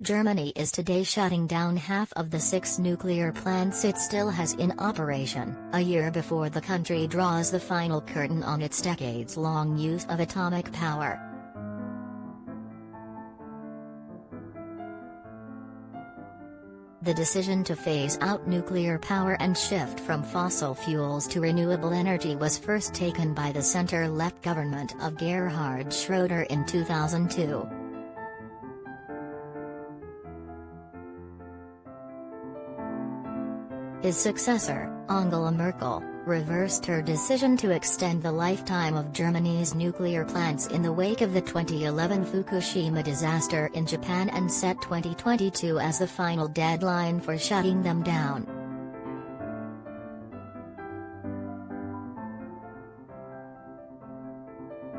Germany is today shutting down half of the 6 nuclear plants it still has in operation, a year before the country draws the final curtain on its decades-long use of atomic power. The decision to phase out nuclear power and shift from fossil fuels to renewable energy was first taken by the center-left government of Gerhard Schroeder in 2002. His successor, Angela Merkel, reversed her decision to extend the lifetime of Germany's nuclear plants in the wake of the 2011 Fukushima disaster in Japan and set 2022 as the final deadline for shutting them down.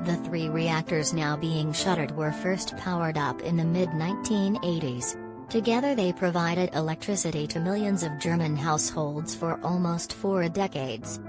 The 3 reactors now being shuttered were first powered up in the mid-1980s. Together they provided electricity to millions of German households for almost 4 decades.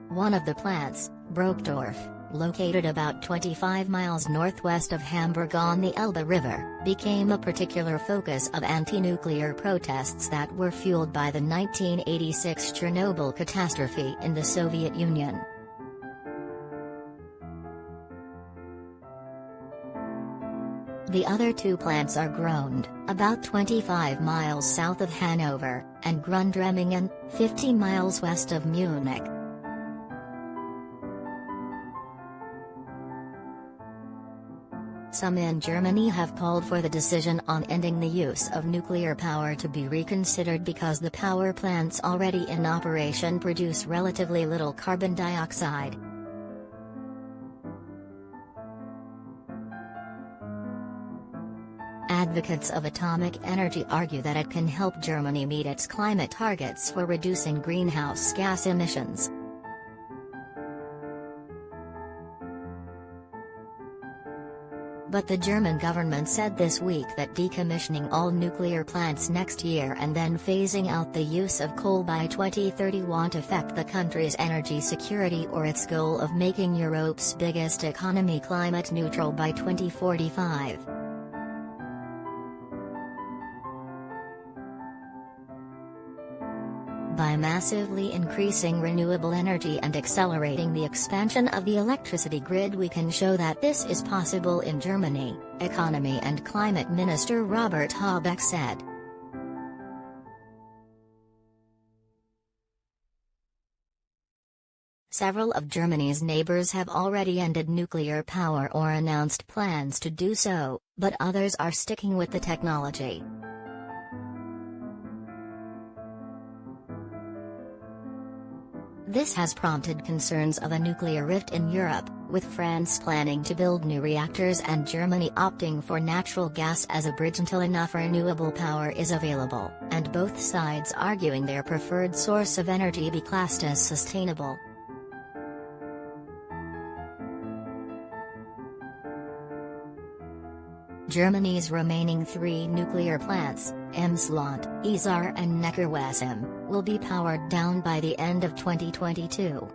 One of the plants, Brockdorf, located about 25 miles northwest of Hamburg on the Elbe River, became a particular focus of anti-nuclear protests that were fueled by the 1986 Chernobyl catastrophe in the Soviet Union. The other 2 plants are Grund, about 25 miles south of Hanover, and Grundremmingen, 50 miles west of Munich. Some in Germany have called for the decision on ending the use of nuclear power to be reconsidered because the power plants already in operation produce relatively little carbon dioxide. Advocates of atomic energy argue that it can help Germany meet its climate targets for reducing greenhouse gas emissions. But the German government said this week that decommissioning all nuclear plants next year and then phasing out the use of coal by 2030 won't affect the country's energy security or its goal of making Europe's biggest economy climate neutral by 2045. By massively increasing renewable energy and accelerating the expansion of the electricity grid, we can show that this is possible in Germany, Economy and Climate Minister Robert Habeck said. Several of Germany's neighbors have already ended nuclear power or announced plans to do so, but others are sticking with the technology. This has prompted concerns of a nuclear rift in Europe, with France planning to build new reactors and Germany opting for natural gas as a bridge until enough renewable power is available, and both sides arguing their preferred source of energy be classed as sustainable. Germany's remaining 3 nuclear plants, Emsland, Isar and Neckarwesem, will be powered down by the end of 2022.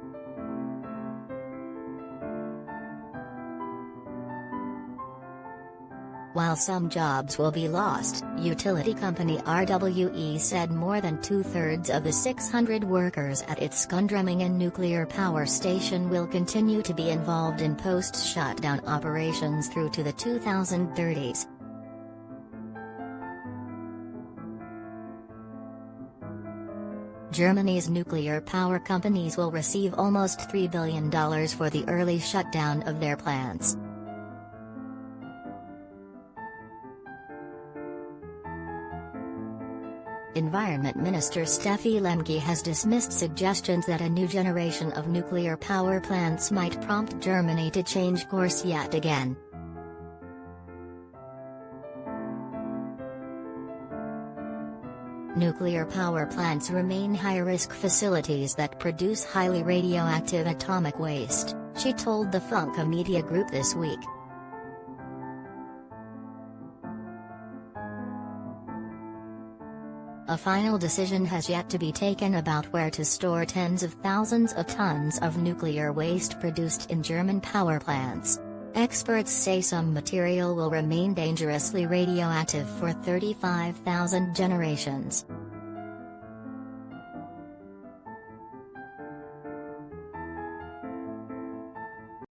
While some jobs will be lost, utility company RWE said more than 2/3 of the 600 workers at its Grundremmingen nuclear power station will continue to be involved in post-shutdown operations through to the 2030s. Germany's nuclear power companies will receive almost $3 billion for the early shutdown of their plants. Environment Minister Steffi Lemke has dismissed suggestions that a new generation of nuclear power plants might prompt Germany to change course yet again. Nuclear power plants remain high-risk facilities that produce highly radioactive atomic waste, she told the Funke media group this week. A final decision has yet to be taken about where to store tens of thousands of tons of nuclear waste produced in German power plants. Experts say some material will remain dangerously radioactive for 35,000 generations.